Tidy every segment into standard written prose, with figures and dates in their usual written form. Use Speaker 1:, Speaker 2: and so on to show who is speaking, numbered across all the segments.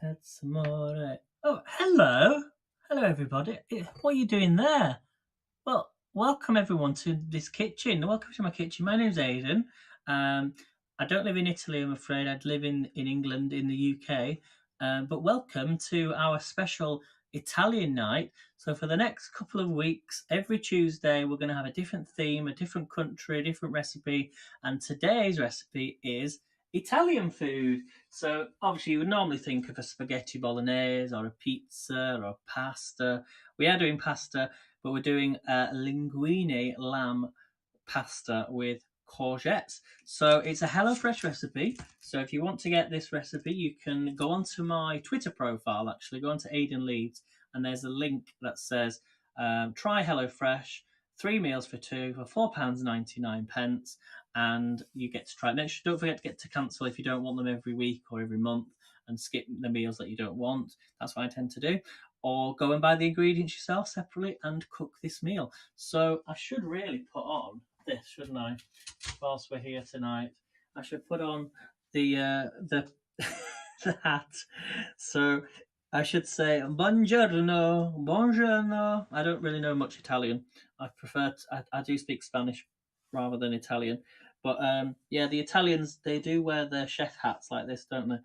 Speaker 1: It's more. Oh, hello. Hello, everybody. What are you doing there? Well, welcome everyone to this kitchen. Welcome to my kitchen. My name's Aidan. I don't live in Italy, I'm afraid. I live in England, in the UK. But welcome to our special Italian night. So for the next couple of weeks, every Tuesday, we're going to have a different theme, a different country, a different recipe. And today's recipe is Italian food. So obviously, you would normally think of a spaghetti bolognese or a pizza or pasta. We are doing pasta, but we're doing a linguine lamb pasta with courgettes. So it's a HelloFresh recipe. So if you want to get this recipe, you can go onto my Twitter profile, actually, go onto Aidan Leeds, and there's a link that says try HelloFresh, 3 meals for two for £4.99, and you get to try it. Don't forget to get to cancel if you don't want them every week or every month and skip the meals that you don't want. That's what I tend to do. Or go and buy the ingredients yourself separately and cook this meal. So I should really put on this, shouldn't I? Whilst we're here tonight, I should put on the the hat. So I should say buongiorno, buongiorno. I don't really know much Italian. I do speak Spanish rather than Italian. But yeah, the Italians, they do wear their chef hats like this, don't they?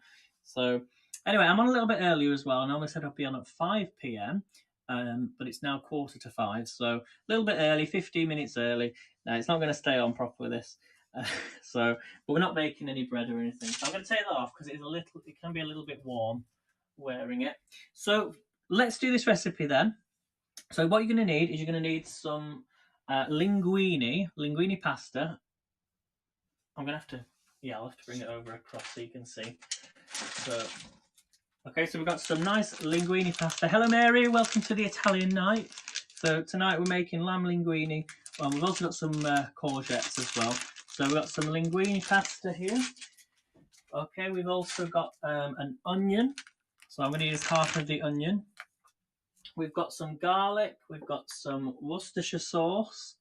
Speaker 1: So anyway, I'm on a little bit earlier as well. I normally said I'd be on at 5 p.m., but it's now 4:45, so a little bit early, 15 minutes early. Now, it's not going to stay on properly, this. But we're not baking any bread or anything. So I'm going to take that off because it can be a little bit warm wearing it. So let's do this recipe then. So what you're going to need is you're going to need some linguine pasta. I'll have to bring it over across so you can see. So, okay, so we've got some nice linguine pasta. Hello, Mary. Welcome to the Italian night. So tonight we're making lamb linguine. Well, we've also got some courgettes as well. So we've got some linguine pasta here. Okay, we've also got an onion. So I'm going to use half of the onion. We've got some garlic. We've got some Worcestershire sauce.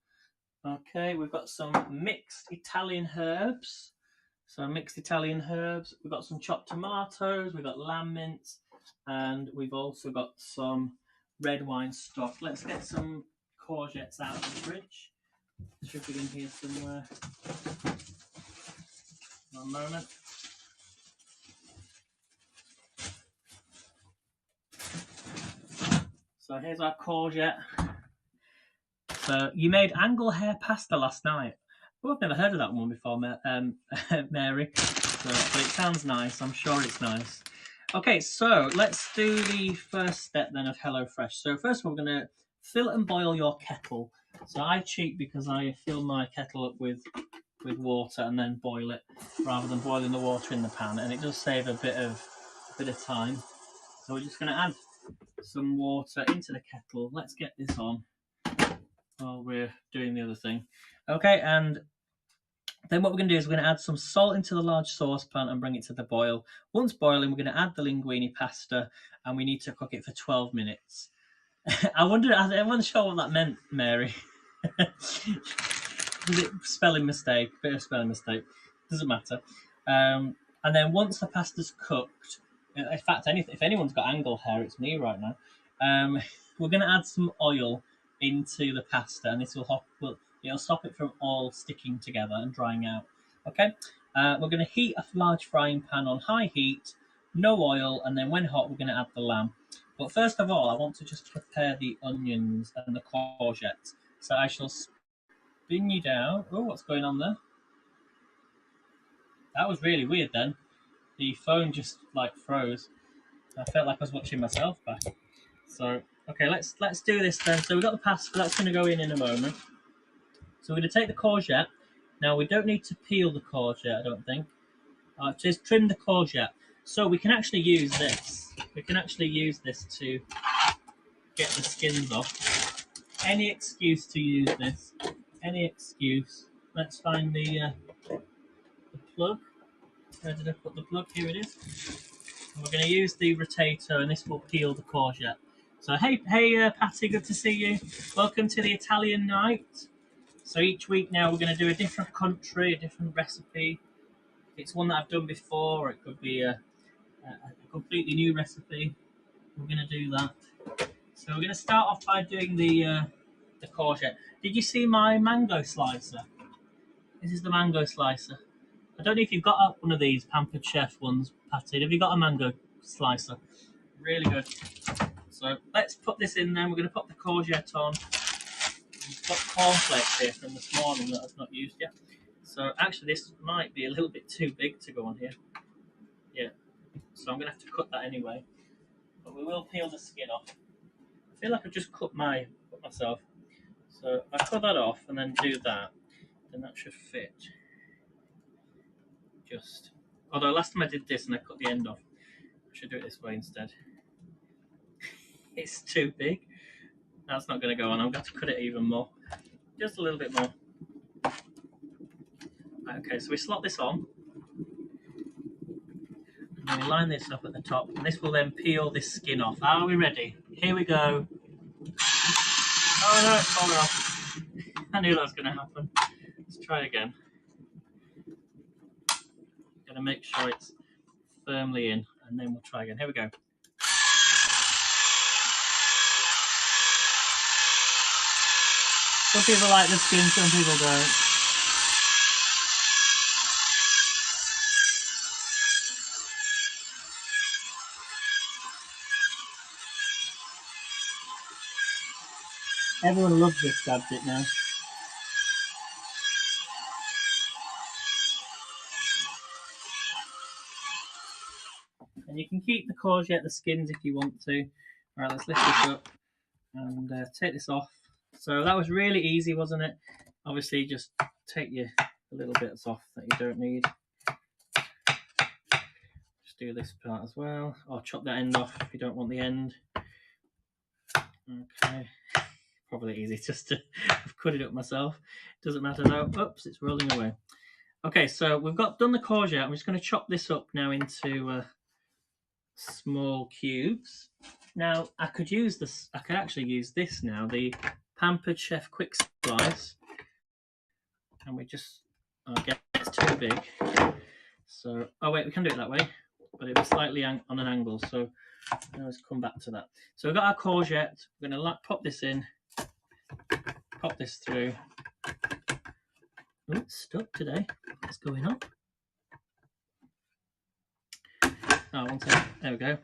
Speaker 1: Okay, we've got some mixed Italian herbs. So mixed Italian herbs. We've got some chopped tomatoes. We've got lamb mince. And we've also got some red wine stock. Let's get some courgettes out of the fridge. Should be in here somewhere. One moment. So here's our courgette. So you made anglehair pasta last night. Oh, I've never heard of that one before, Mary. But it sounds nice. I'm sure it's nice. Okay, so let's do the first step then of HelloFresh. So first of all, we're going to fill and boil your kettle. So I cheat because I fill my kettle up with water and then boil it rather than boiling the water in the pan, and it does save a bit of time. So we're just going to add some water into the kettle. Let's get this on while we're doing the other thing. Okay, and then what we're going to do is we're going to add some salt into the large saucepan and bring it to the boil. Once boiling, we're going to add the linguine pasta, and we need to cook it for 12 minutes. I wasn't sure what that meant, Mary. Spelling mistake, bit of spelling mistake. Doesn't matter. And then once the pasta's cooked, in fact, if anyone's got angle hair, it's me right now. We're going to add some oil into the pasta, and this it'll stop it from all sticking together and drying out. Okay, we're going to heat a large frying pan on high heat, no oil, and then when hot, we're going to add the lamb. But first of all, I want to just prepare the onions and the courgettes. So I shall spin you down. Oh, what's going on there? That was really weird then. The phone just froze. I felt like I was watching myself back. So, okay, let's do this then. So we've got the pasta, that's going to go in a moment. So we're going to take the courgette. Now, we don't need to peel the courgette, I don't think. Just trim the courgette. So we can actually use this. We can actually use this to get the skins off. Any excuse to use this. Any excuse. Let's find the plug. Where did I put the plug? Here it is. And we're going to use the rotator, and this will peel the courgette. So hey, Patty, good to see you. Welcome to the Italian night. So each week now we're going to do a different country, a different recipe. It's one that I've done before, or it could be a completely new recipe. We're going to do that. So we're going to start off by doing the courgette. Did you see my mango slicer? This is the mango slicer. I don't know if you've got one of these Pampered Chef ones, Patty. Have you got a mango slicer? Really good. So let's put this in then. We're going to put the courgette on. I've got cornflakes here from this morning that I've not used yet. So actually this might be a little bit too big to go on here. Yeah. So I'm going to have to cut that anyway. But we will peel the skin off. I feel like I've just cut myself. So if I cut that off and then do that, then that should fit. Just. Although last time I did this and I cut the end off, I should do it this way instead. It's too big. That's not going to go on. I'm going to cut it even more. Just a little bit more. Okay, so we slot this on. And we line this up at the top. And this will then peel this skin off. Are we ready? Here we go. Oh no, it's falling off. I knew that was going to happen. Let's try again. Got to make sure it's firmly in. And then we'll try again. Here we go. Some people like the skin, some people don't. Everyone loves this gadget now. And you can keep the courgette, the skins, if you want to. Alright, let's lift this up and take this off. So that was really easy, wasn't it? Obviously, just take the little bits off that you don't need. Just do this part as well. Or chop that end off if you don't want the end. Okay. Probably easy just to I've cut it up myself. Doesn't matter though. Oops, it's rolling away. Okay, so we've done the courgette. I'm just going to chop this up now into small cubes. Now I could use this. I could actually use this now, the Pampered Chef Quick Slice, and we just get it's too big. So oh wait, we can do it that way, but it was slightly on an angle. So let's come back to that. So we've got our courgette. We're going to pop this in, pop this through. Oh, it's stuck today. What's going on? Oh, one second. There we go.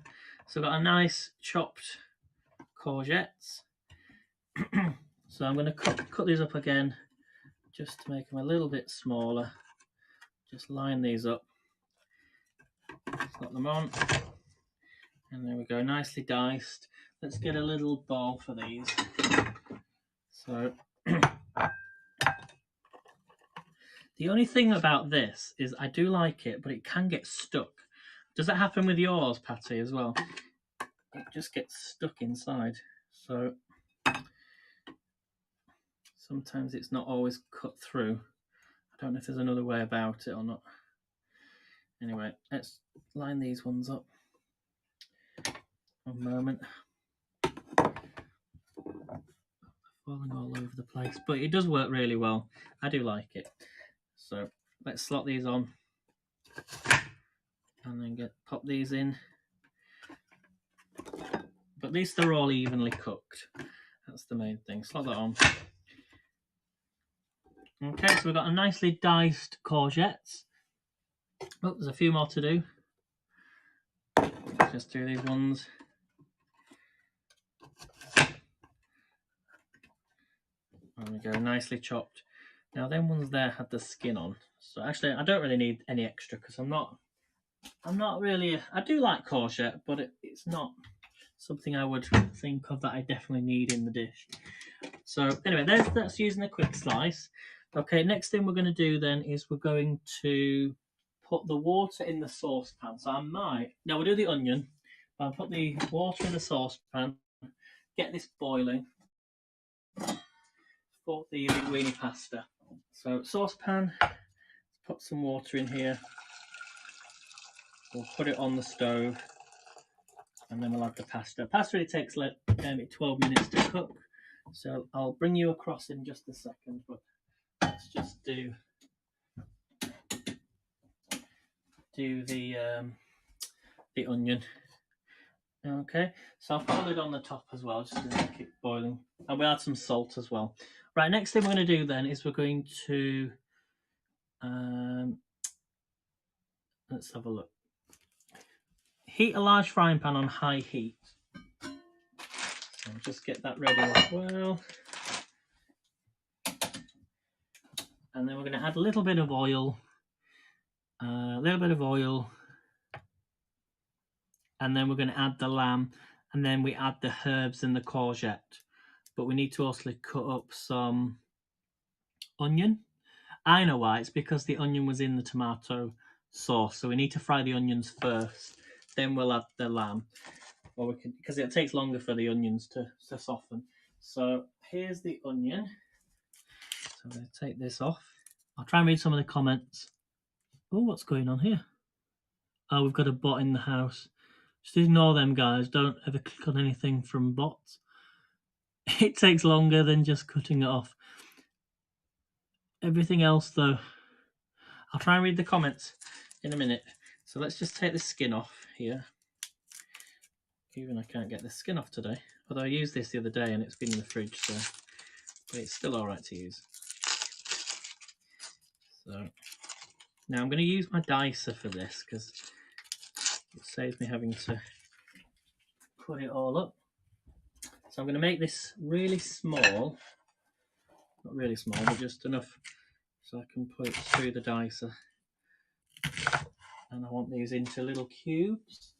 Speaker 1: So I've got a nice chopped courgettes. So I'm going to cut these up again, just to make them a little bit smaller. Just line these up. Slot them on. And there we go, nicely diced. Let's get a little bowl for these. So the only thing about this is I do like it, but it can get stuck. Does that happen with yours, Patty, as well? It just gets stuck inside. So sometimes it's not always cut through. I don't know if there's another way about it or not. Anyway, let's line these ones up. One moment. Falling all over the place, but it does work really well. I do like it. So let's slot these on and then pop these in. But at least they're all evenly cooked. That's the main thing. Slot that on. Okay, so we've got a nicely diced courgettes. Oh, there's a few more to do. Let's just do these ones. There we go, nicely chopped. Now them ones there had the skin on. So actually I don't really need any extra because I'm not really, I do like courgette, but it's not something I would think of that I definitely need in the dish. So anyway, that's using a quick slice. Okay, next thing we're going to do then is we're going to put the water in the saucepan. So we'll do the onion, but I'll put the water in the saucepan, get this boiling for the linguine pasta. So saucepan, put some water in here. We'll put it on the stove and then we'll add the pasta. Pasta really takes like 12 minutes to cook. So I'll bring you across in just a second, but let's just do the the onion. Okay, so I'll put a lid on the top as well, just to make it boiling. And we'll add some salt as well. Right, next thing we're going to do then is we're going to, let's have a look. Heat a large frying pan on high heat. So just get that ready as well. And then we're going to add a little bit of oil. And then we're going to add the lamb, and then we add the herbs and the courgette. But we need to also cut up some onion. I know why. It's because the onion was in the tomato sauce, so we need to fry the onions first. Then we'll add the lamb, or we can, because it takes longer for the onions to soften. So here's the onion. So I'm going to take this off. I'll try and read some of the comments. Oh, what's going on here? Oh, we've got a bot in the house. Just ignore them, guys. Don't ever click on anything from bots. It takes longer than just cutting it off. Everything else, though, I'll try and read the comments in a minute. So let's just take the skin off here. Even I can't get the skin off today. Although I used this the other day and it's been in the fridge, so but it's still all right to use. So now I'm going to use my dicer for this because it saves me having to put it all up. So I'm going to make this really small. Not really small, but just enough so I can put it through the dicer. And I want these into little cubes.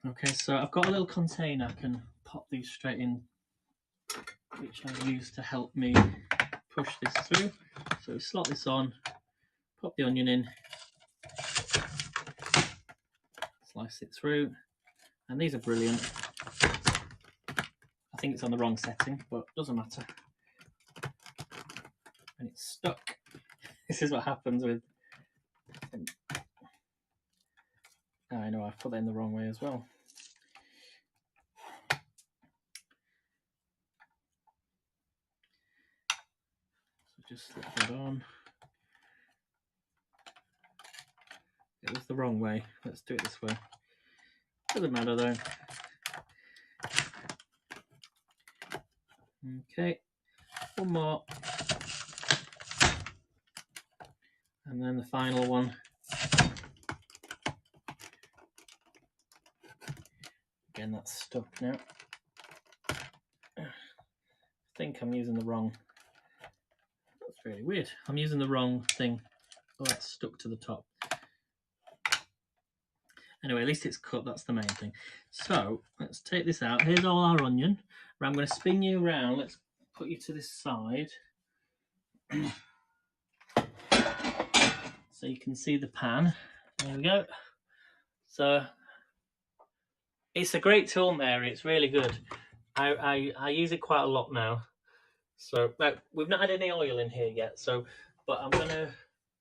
Speaker 1: Okay, so I've got a little container I can pop these straight in, which I use to help me push this through. So we slot this on, pop the onion in, slice it through, and these are brilliant. I think it's on the wrong setting, but it doesn't matter. And it's stuck. This is what happens with... I know I've put that in the wrong way as well. So just slip that on. It was the wrong way. Let's do it this way. Doesn't matter though. Okay, one more. And then the final one. Again, that's stuck now. I think I'm using the wrong... That's really weird. I'm using the wrong thing. Oh, that's stuck to the top. Anyway, at least it's cut. That's the main thing. So let's take this out. Here's all our onion. I'm going to spin you around. Let's put you to this side. So you can see the pan. There we go. So it's a great tool, Mary. It's really good. I use it quite a lot now. So we've not had any oil in here yet. So, but I'm gonna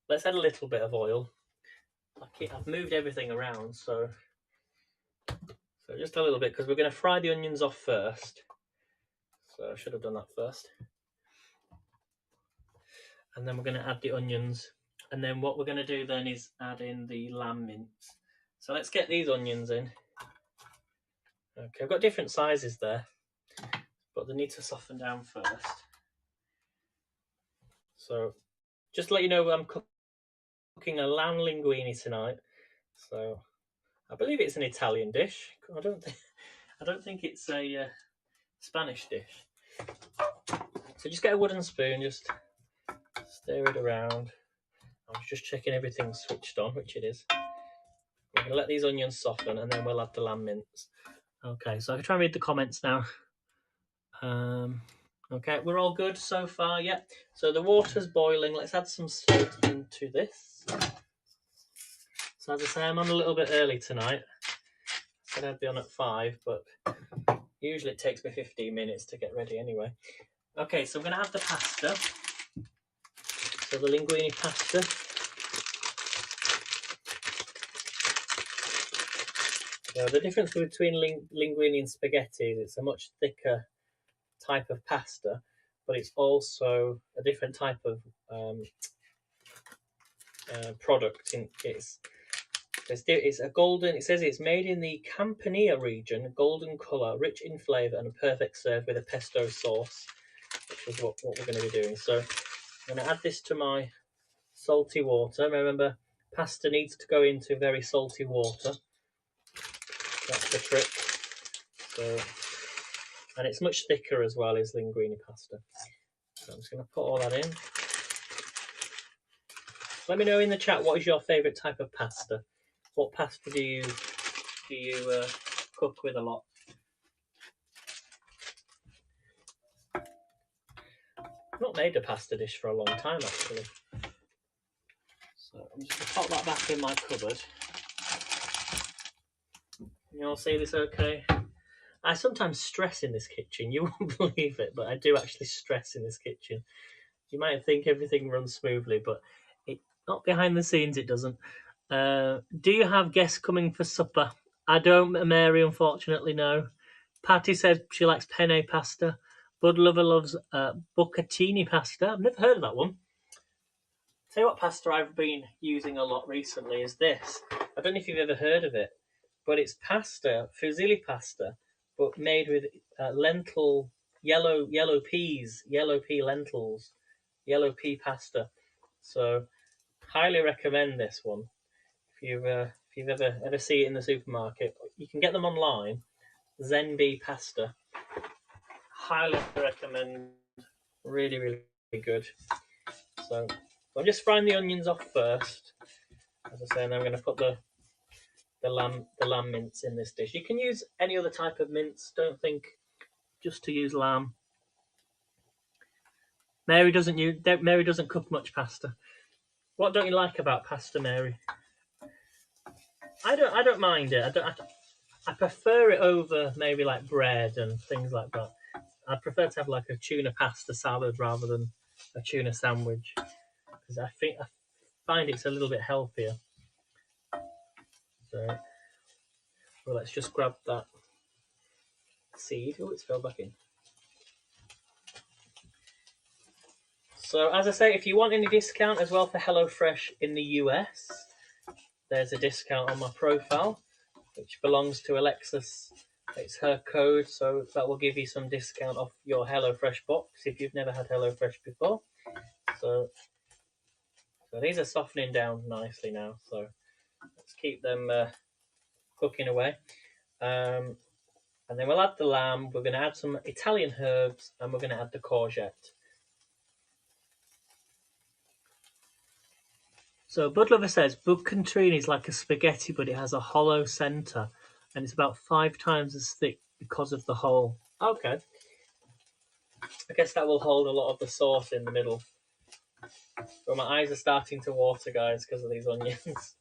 Speaker 1: let's add a little bit of oil. I've moved everything around, so just a little bit because we're going to fry the onions off first. So I should have done that first. And then we're going to add the onions. And then what we're going to do then is add in the lamb mince. So let's get these onions in. Okay, I've got different sizes there, but they need to soften down first. So just to let you know, I'm cooking a lamb linguini tonight. So I believe it's an Italian dish. I don't think it's a Spanish dish. So just get a wooden spoon, just stir it around. I'm just checking everything's switched on, which it is. We're going to let these onions soften and then we'll add the lamb mince. Okay, so I can try and read the comments now. Okay, we're all good so far, yeah. So the water's boiling. Let's add some salt into this. So as I say, I'm on a little bit early tonight. I said I'd be on at 5, but usually it takes me 15 minutes to get ready anyway. Okay, so I'm going to have the pasta. So the linguine pasta. Now, the difference between linguine and spaghetti is it's a much thicker type of pasta, but it's also a different type of product. It's a golden. It says it's made in the Campania region, golden colour, rich in flavour, and a perfect serve with a pesto sauce, which is what we're going to be doing. So I'm going to add this to my salty water. Remember, pasta needs to go into very salty water. That's the trick. So, and it's much thicker as well as linguine pasta. So I'm just going to put all that in. Let me know in the chat, what is your favourite type of pasta? What pasta do you cook with a lot? I've not made a pasta dish for a long time actually. So I'm just going to pop that back in my cupboard. You all see this okay? I sometimes stress in this kitchen. You won't believe it, but I do actually stress in this kitchen. You might think everything runs smoothly, but not behind the scenes it doesn't. Do you have guests coming for supper? I don't, Mary, unfortunately, no. Patty says she likes penne pasta. Bud Lover loves bucatini pasta. I've never heard of that one. Tell you what pasta I've been using a lot recently is this. I don't know if you've ever heard of it, but it's pasta, fusilli pasta, but made with yellow pea lentils, yellow pea pasta. So highly recommend this one. If you've ever see it in the supermarket, you can get them online. Zenbee pasta. Highly recommend. Really, really good. So I'm just frying the onions off first. As I say, and I'm going to put the lamb mince in this dish. You can use any other type of mince. Don't think just to use lamb. Mary doesn't cook much pasta. What don't you like about pasta, Mary? I don't mind it. I prefer it over maybe like bread and things like that. I prefer to have like a tuna pasta salad rather than a tuna sandwich, because I find it's a little bit healthier. So, well, let's just grab that seed. Oh, it's fell back in. So, as I say, if you want any discount as well for HelloFresh in the US, there's a discount on my profile, which belongs to Alexis. It's her code, so that will give you some discount off your HelloFresh box if you've never had HelloFresh before. So these are softening down nicely now. So let's keep them cooking away. And then we'll add the lamb. We're going to add some Italian herbs, and we're going to add the courgette. So Bud Lover says bucatini is like a spaghetti, but it has a hollow centre, and it's about 5 times as thick because of the hole. Okay. I guess that will hold a lot of the sauce in the middle. Well, my eyes are starting to water, guys, because of these onions.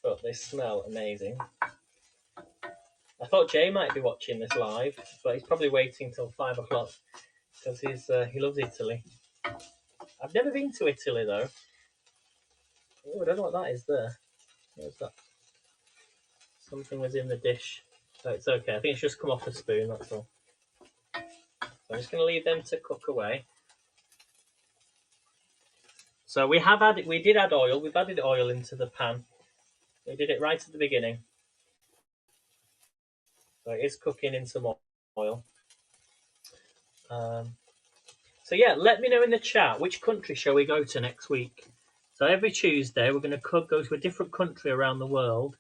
Speaker 1: But they smell amazing. I thought Jay might be watching this live, but he's probably waiting till 5 o'clock because he loves Italy. I've never been to Italy though. Oh, I don't know what that is there. What's that? Something was in the dish. Oh, it's okay. I think it's just come off the spoon, that's all. So I'm just going to leave them to cook away. So we did add oil. We've added oil into the pan. We did it right at the beginning. So it is cooking in some oil. So yeah, let me know in the chat, which country shall we go to next week? So every Tuesday we're going to go to a different country around the world.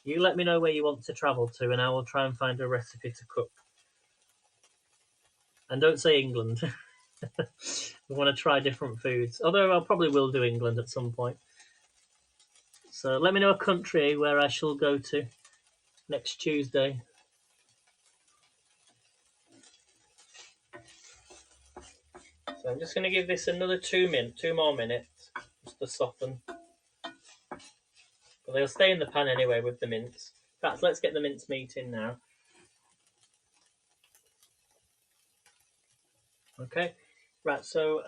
Speaker 1: You let me know where you want to travel to, and I will try and find a recipe to cook. And don't say England. We want to try different foods. Although I probably will do England at some point. So let me know a country where I shall go to next Tuesday. So I'm just going to give this another 2 more minutes just to soften. But they'll stay in the pan anyway with the mince. In fact, let's get the mince meat in now. Okay, right, so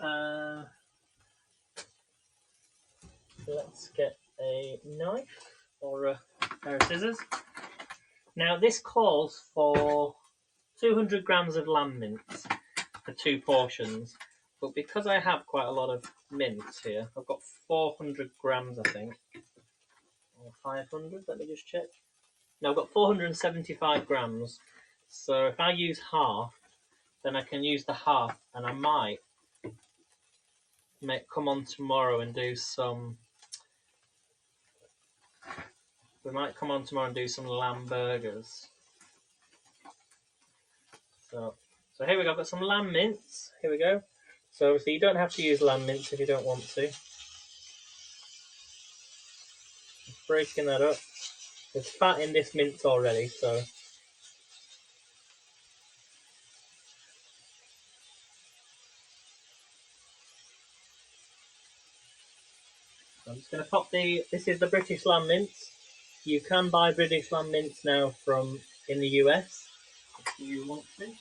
Speaker 1: let's get a knife or a pair of scissors. Now this calls for 200 grams of lamb mince for 2 portions. But because I have quite a lot of mince here, I've got 400 grams, I think. Or 500, let me just check. No, I've got 475 grams. So if I use half, then I can use the half, and I might come on tomorrow and do some. We might come on tomorrow and do some lamb burgers. So here we go. I've got some lamb mince. Here we go. So obviously you don't have to use lamb mince if you don't want to. Just breaking that up. There's fat in this mince already, so. I'm just going to pop this is the British lamb mince. You can buy British lamb mince now in the US if you want to.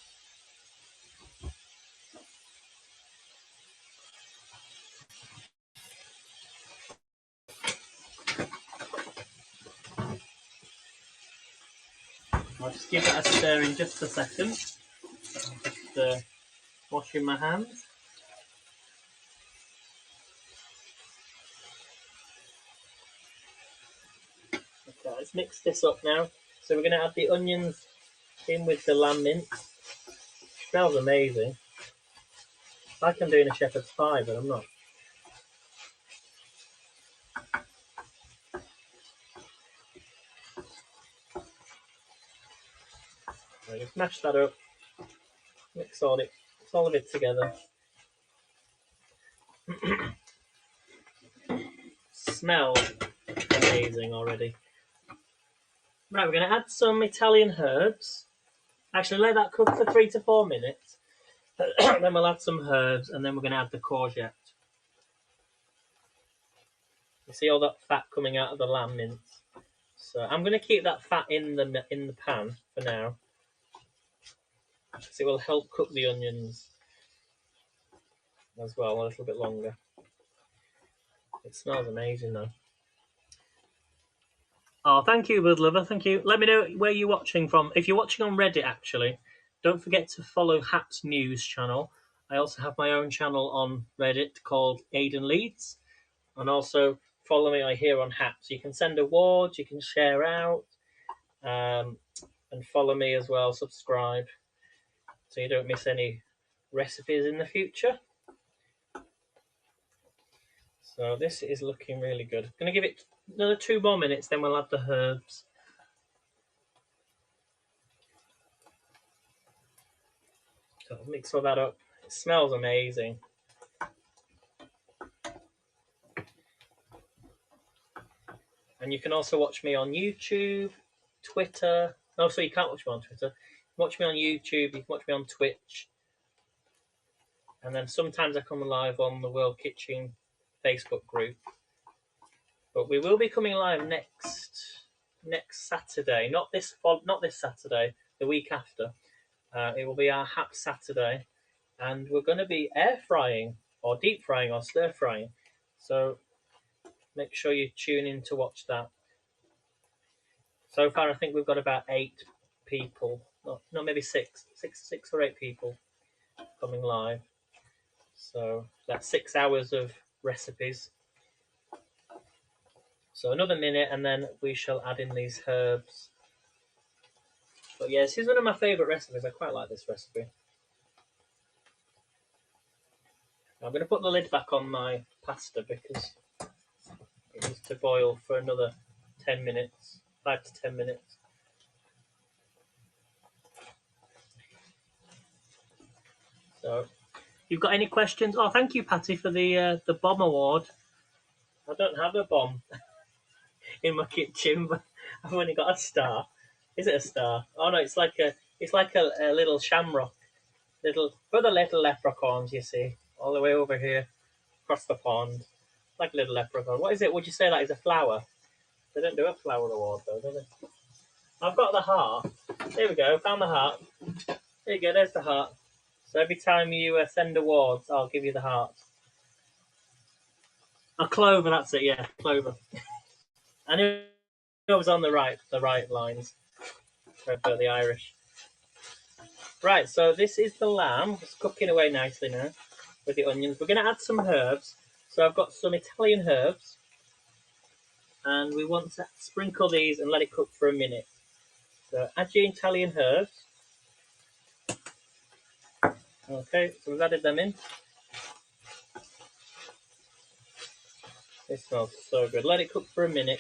Speaker 1: I'll just give it a stir in just a second. Just washing my hands. Okay, let's mix this up now. So we're going to add the onions in with the lamb mince. Smells amazing. Like I'm doing a shepherd's pie, but I'm not. So just mash that up. Mix all of it together. Smells amazing already. Right, we're going to add some Italian herbs. Actually, let that cook for 3 to 4 minutes. Then we'll add some herbs, and then we're going to add the courgette. You see all that fat coming out of the lamb mince. So I'm going to keep that fat in the pan for now, because it will help cook the onions as well a little bit longer. It smells amazing though. Oh, thank you, Bud Lover. Thank you. Let me know where you're watching from. If you're watching on Reddit, actually, don't forget to follow Hap's News channel. I also have my own channel on Reddit called Aiden Leeds. And also follow me here on Hap. So you can send awards, you can share out, and follow me as well, subscribe, so you don't miss any recipes in the future. So this is looking really good. I'm going to give it another 2 more minutes, then we'll add the herbs. So I'll mix all that up. It smells amazing. And you can also watch me on YouTube, Twitter. Oh, so you can't watch me on Twitter. Watch me on YouTube, you can watch me on Twitch. And then sometimes I come live on the World Kitchen Facebook group. But we will be coming live next Saturday, not this Saturday, the week after. It will be our Hap Saturday, and we're going to be air frying or deep frying or stir frying. So make sure you tune in to watch that. So far, I think we've got about 8 people, no, maybe 6 or 8 people coming live. So that's 6 hours of recipes. So another minute, and then we shall add in these herbs. But yeah, this is one of my favourite recipes. I quite like this recipe. I'm going to put the lid back on my pasta because it needs to boil for another 10 minutes, 5 to 10 minutes. So, you've got any questions? Oh, thank you, Patty, for the bomb award. I don't have a bomb in my kitchen, but I've only got a star. Is it a star? Oh no, it's like a little shamrock. For the little leprechauns, you see, all the way over here, across the pond, like a little leprechaun. What is it? Would you say that is a flower? They don't do a flower award though, do they? I've got the heart. There we go. Found the heart. There you go. There's the heart. So every time you send awards, I'll give you the heart. A clover. That's it. Yeah, clover. I knew I was on the right lines for the Irish. Right, so this is the lamb. It's cooking away nicely now. with the onions. We're going to add some herbs. So I've got some Italian herbs, and we want to sprinkle these and let it cook for a minute. So add your Italian herbs. Okay, so we've added them in. It smells so good. Let it cook for a minute.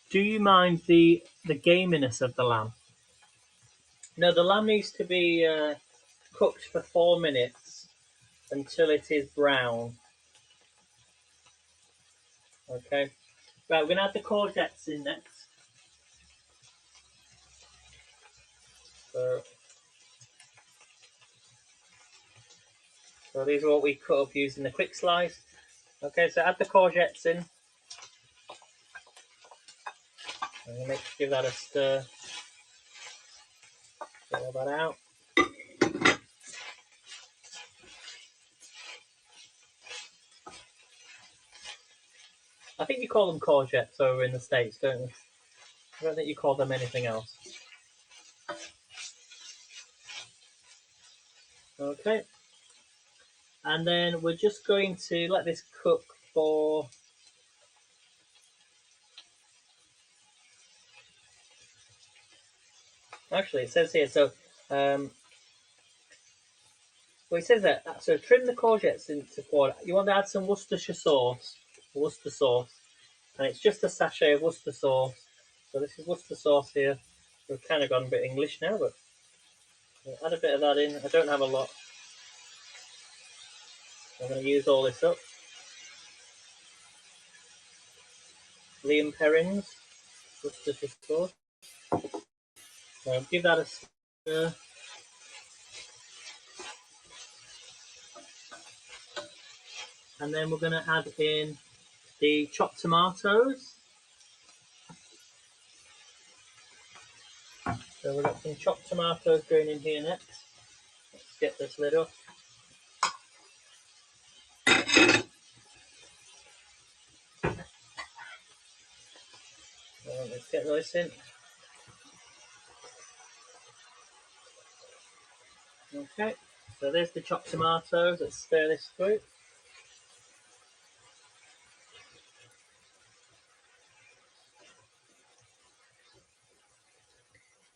Speaker 1: Do you mind the gaminess of the lamb? No, the lamb needs to be cooked for 4 minutes until it is brown. Okay. Right, we're going to add the courgettes in next. So these are what we cut up using the quick slice. Okay, so add the courgettes in. I'm going to give that a stir. Get all that out. I think you call them courgettes over in the States, don't you? I don't think you call them anything else. Okay. And then we're just going to let this cook for... Actually, it says here, so... well, it says that, so trim the courgettes into 4. You want to add some Worcestershire sauce. Worcester sauce. And it's just a sachet of Worcester sauce. So this is Worcester sauce here. We've kind of gone a bit English now, but we'll add a bit of that in. I don't have a lot. I'm going to use all this up. Liam Perrins, Worcestershire sauce. So give that a stir. And then we're going to add in the chopped tomatoes. So we've got some chopped tomatoes going in here next. Let's get this lid off. Let's get this in. Okay, so there's the chopped tomatoes. Let's stir this through.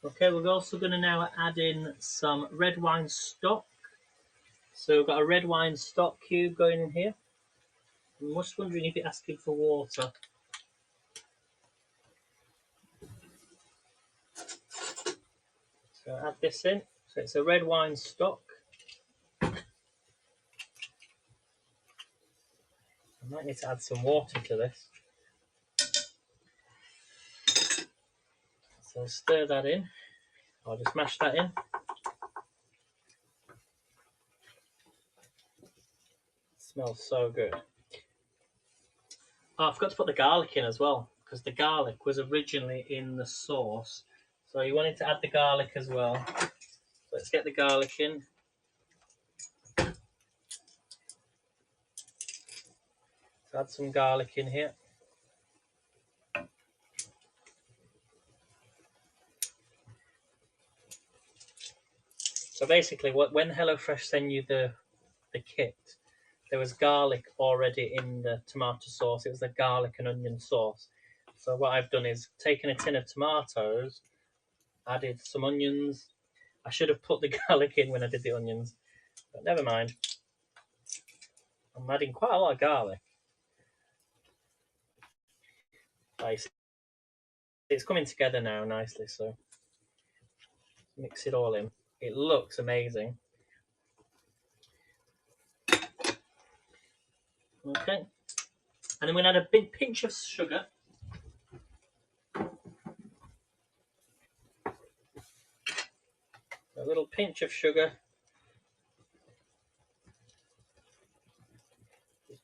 Speaker 1: Okay, we're also going to now add in some red wine stock. So we've got a red wine stock cube going in here. I'm just wondering if it's asking for water. So add this in. So it's a red wine stock. I might need to add some water to this. So stir that in. I'll just mash that in. It smells so good. Oh, I forgot to put the garlic in as well, because the garlic was originally in the sauce. So you wanted to add the garlic as well. So let's get the garlic in. So add some garlic in here. So basically, when HelloFresh sent you the kit, there was garlic already in the tomato sauce. It was a garlic and onion sauce. So what I've done is taken a tin of tomatoes, added some onions. I should have put the garlic in when I did the onions, but never mind. I'm adding quite a lot of garlic. It's coming together now nicely, so mix it all in. It looks amazing. Okay, and I'm going to add a big pinch of sugar. A little pinch of sugar.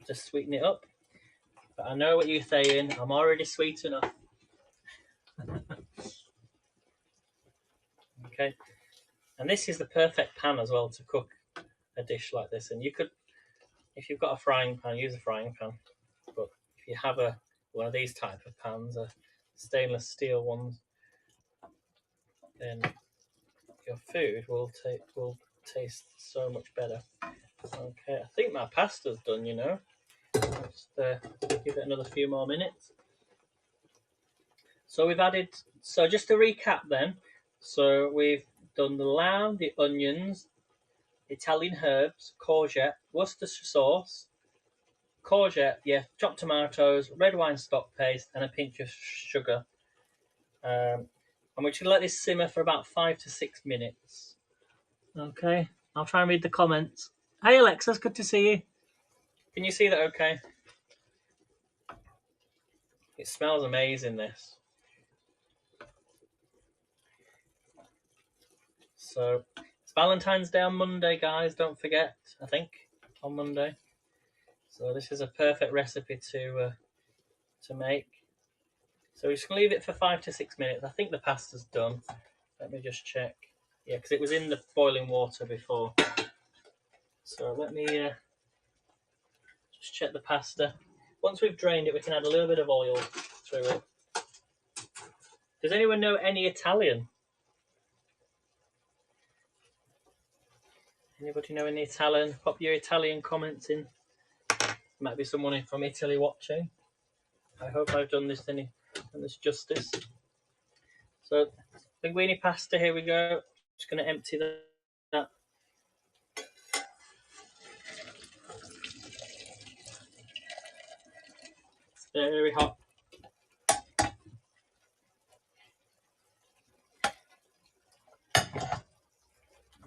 Speaker 1: Just sweeten it up. But I know what you're saying. I'm already sweet enough. Okay, and this is the perfect pan as well to cook a dish like this. And you could, if you've got a frying pan, use a frying pan. But if you have a one of these type of pans, stainless steel ones, then your food will taste so much better. Okay, I think my pasta's done, you know. I'll just give it another few more minutes. So we've added, so just to recap then, so we've done the lamb, the onions, Italian herbs, courgette, Worcestershire sauce, courgette, yeah, chopped tomatoes, red wine stock paste, and a pinch of sugar. And we're just going to let this simmer for about 5 to 6 minutes. Okay, I'll try and read the comments. Hey Alexa, it's good to see you. Can you see that okay? It smells amazing, this. So, it's Valentine's Day on Monday, guys, don't forget, I think, on Monday. So this is a perfect recipe to make. So we're just going to leave it for 5 to 6 minutes. I think the pasta's done. Let me just check. Yeah, because it was in the boiling water before. So let me just check the pasta. Once we've drained it, we can add a little bit of oil through it. Does anyone know any Italian? Anybody know any Italian? Pop your Italian comments in. Might be someone from Italy watching. I hope I've done this justice. So, linguine pasta, here we go. Just going to empty that. It's very hot.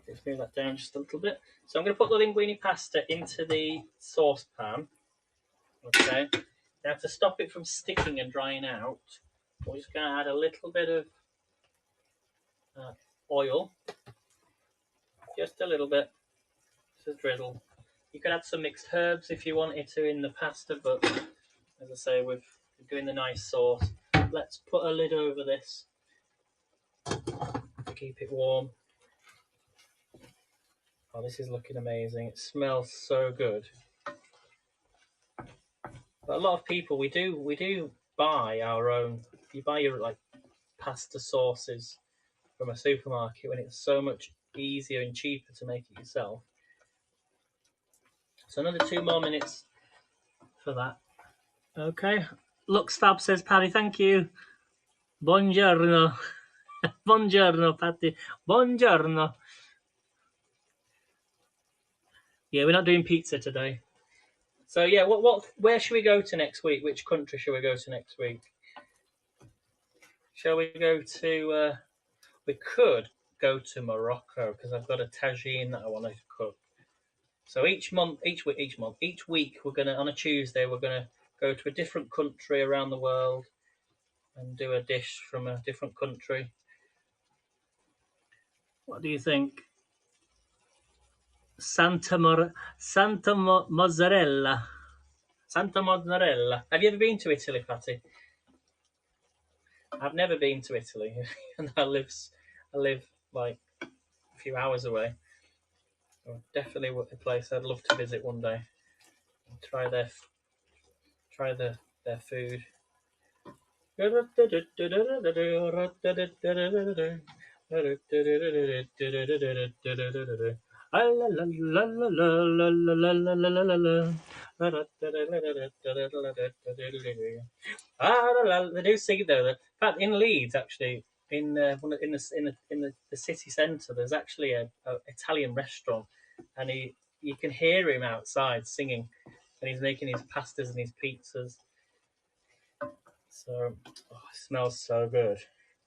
Speaker 1: Let's move that down just a little bit. So I'm going to put the linguine pasta into the saucepan. Okay. Now to stop it from sticking and drying out, we're just going to add a little bit of oil. Just a little bit. Just a drizzle. You could add some mixed herbs if you wanted to in the pasta, but as I say, we're doing the nice sauce. Let's put a lid over this to keep it warm. Oh, this is looking amazing. It smells so good. But a lot of people, we do buy our own. You buy your like pasta sauces from a supermarket when it's so much easier and cheaper to make it yourself. So another 2 more minutes for that. Okay. Looks fab, says Paddy. Thank you. Buongiorno. Buongiorno, Paddy. Buongiorno. Yeah, we're not doing pizza today. So yeah, where should we go to next week? Which country should we go to next week? Shall we go to? We could go to Morocco because I've got a tagine that I want to cook. So each week we're gonna, on a Tuesday, we're gonna go to a different country around the world and do a dish from a different country. What do you think? Santa Mozzarella. Santa Mozzarella. Have you ever been to Italy, Patty? I've never been to Italy, and I live like a few hours away. So definitely a place I'd love to visit one day. And try their food. They do sing it though. In fact, in Leeds, actually, in the city centre, there's actually a Italian restaurant, and you can hear him outside singing, and he's making his pastas and his pizzas. So, it smells so good.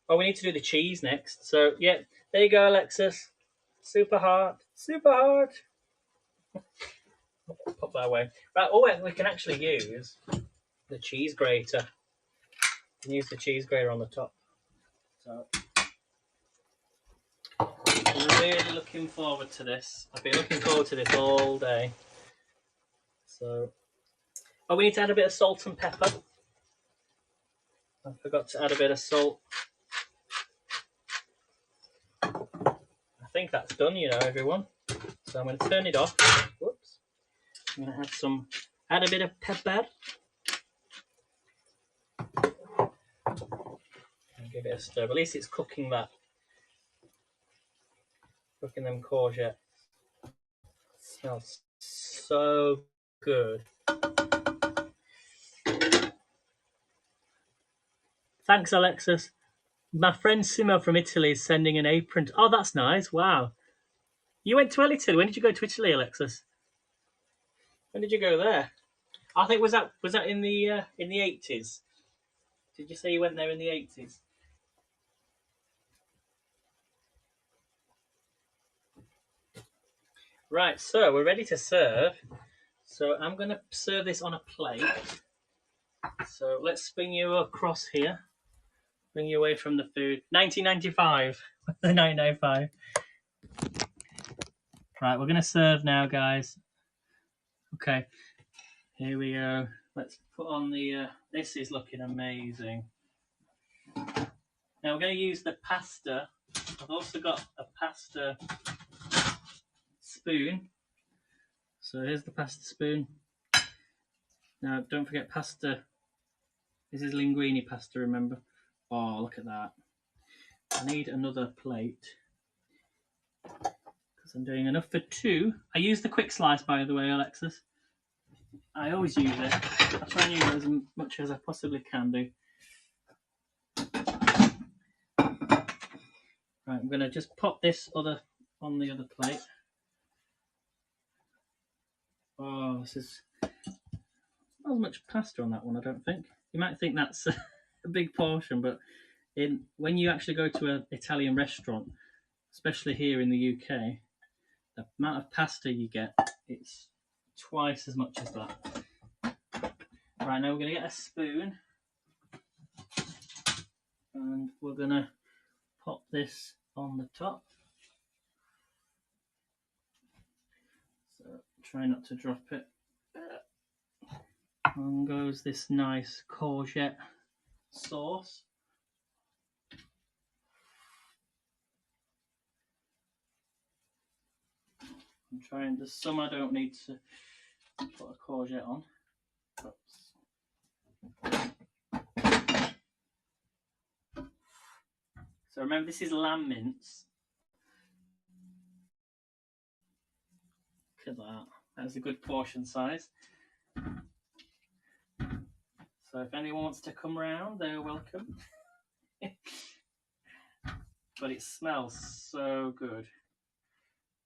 Speaker 1: Oh, we need to do the cheese next. So, yeah, there you go, Alexis. Super hard. Super hard. Pop that away. Right, we can actually use the cheese grater. You can use the cheese grater on the top. So, I'm really looking forward to this. I've been looking forward to this all day. So, we need to add a bit of salt and pepper. I forgot to add a bit of salt. I think that's done, everyone. So I'm going to turn it off. Whoops. I'm going to add a bit of pepper. give it a stir. But at least it's cooking that. Cooking them courgettes. Smells so good. Thanks, Alexis. My friend Simo from Italy is sending an apron. Oh, that's nice. Wow. You went to Italy. When did you go to Italy, Alexis? When did you go there? I think was that in the 80s? Did you say you went there in the 80s? Right, so we're ready to serve. So I'm going to serve this on a plate. So let's bring you across here. Bring you away from the food. 1995. 1995. Right, we're going to serve now, guys. Okay, here we go. Let's put on the... this is looking amazing. Now we're going to use the pasta. I've also got a pasta spoon. So here's the pasta spoon. Now don't forget pasta. This is linguine pasta, remember? Oh, look at that. I need another plate because I'm doing enough for two. I use the quick slice, by the way, Alexis. I always use it. I try and use it as much as I possibly can do. Right, I'm going to just pop this on the other plate. Oh, this is not as much pasta on that one, I don't think. You might think that's a big portion, but when you actually go to an Italian restaurant, especially here in the UK, the amount of pasta you get, it's twice as much as that. Right, now we're going to get a spoon and we're going to pop this on the top. So try not to drop it. On goes this nice courgette sauce. I'm trying, there's some I don't need to put a courgette on. Oops. So remember, this is lamb mince. Look at that. That's a good portion size. So if anyone wants to come round, they're welcome. But it smells so good.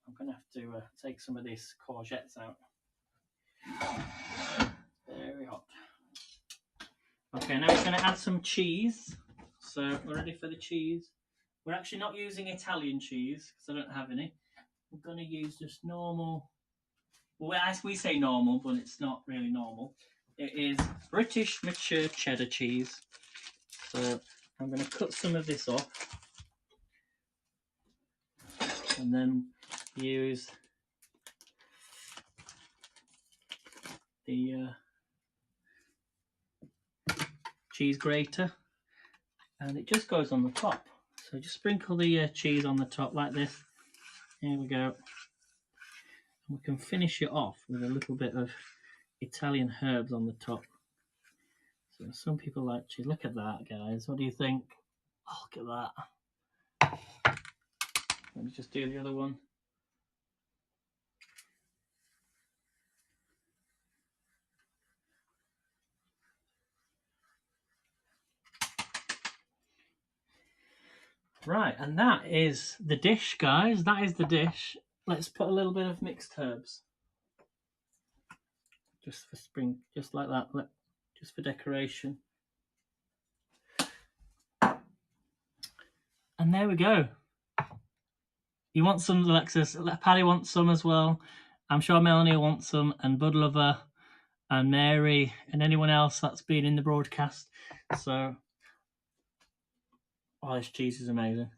Speaker 1: I'm going to have to take some of these courgettes out. Very hot. Okay, now we're going to add some cheese. So we're ready for the cheese. We're actually not using Italian cheese because I don't have any. We're going to use just normal. Well, as we say normal, but it's not really normal. It is British mature cheddar cheese. So I'm going to cut some of this off. And then use the cheese grater. And it just goes on the top. So just sprinkle the cheese on the top like this. Here we go. And we can finish it off with a little bit of Italian herbs on the top. So some people like cheese. Look at that, guys. What do you think? Oh, look at that. Let me just do the other one. Right, and that is the dish, guys. That is the dish. Let's put a little bit of mixed herbs. Just for spring, just like that, just for decoration. And there we go. You want some, Alexis? Paddy wants some as well. I'm sure Melanie wants some, and Bud Lover, and Mary, and anyone else that's been in the broadcast. So, oh, this cheese is amazing.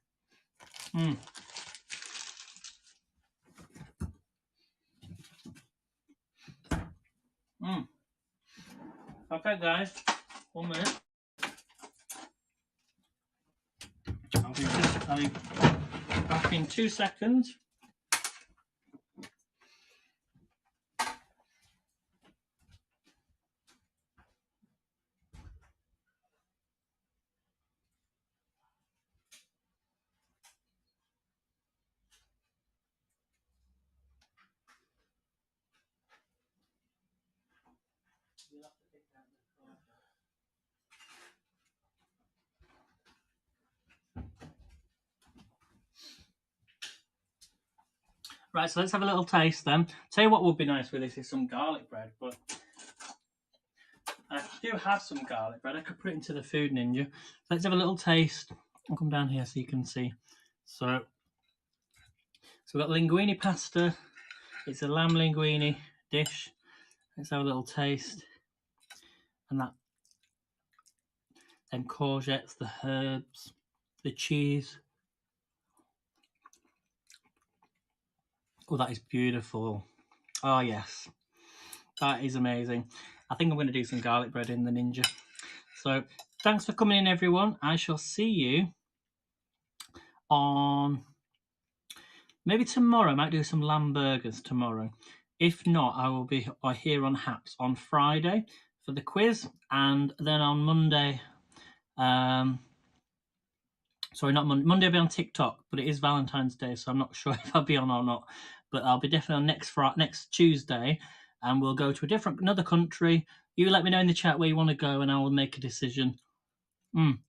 Speaker 1: Okay, guys, 1 minute. I'll be back in 2 seconds. Right, so let's have a little taste then. Tell you what would be nice with this is some garlic bread, but I do have some garlic bread. I could put it into the Food Ninja. Let's have a little taste. I'll come down here so you can see. So we've got linguine pasta. It's a lamb linguine dish. Let's have a little taste. And that, then courgettes, the herbs, the cheese. Oh, that is beautiful. Oh, yes. That is amazing. I think I'm going to do some garlic bread in the Ninja. So, thanks for coming in, everyone. I shall see you on... maybe tomorrow. I might do some lamb burgers tomorrow. If not, I will be here on Haps on Friday for the quiz. And then on Monday... sorry, not Monday. Monday I'll be on TikTok, but it is Valentine's Day, so I'm not sure if I'll be on or not. But I'll be definitely on next Tuesday, and we'll go to another country. You let me know in the chat where you want to go, and I will make a decision. That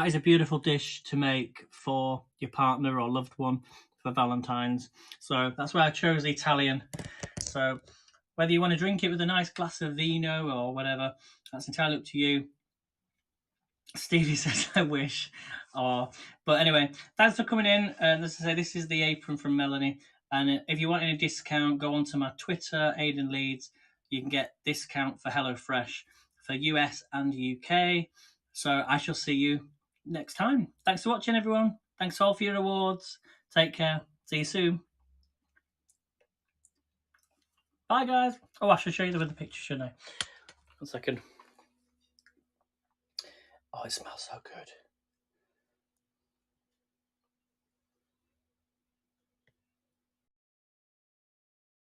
Speaker 1: is a beautiful dish to make for your partner or loved one for Valentine's. So that's why I chose Italian. So whether you want to drink it with a nice glass of vino or whatever, that's entirely up to you. Stevie says, I wish. Oh, but anyway, thanks for coming in. And as I say, this is the apron from Melanie. And if you want any discount, go onto my Twitter, Aidan Leeds. You can get discount for HelloFresh for US and UK. So I shall see you next time. Thanks for watching, everyone. Thanks all for your awards. Take care. See you soon. Bye, guys. Oh, I should show you the other picture, shouldn't I? 1 second. Oh, it smells so good.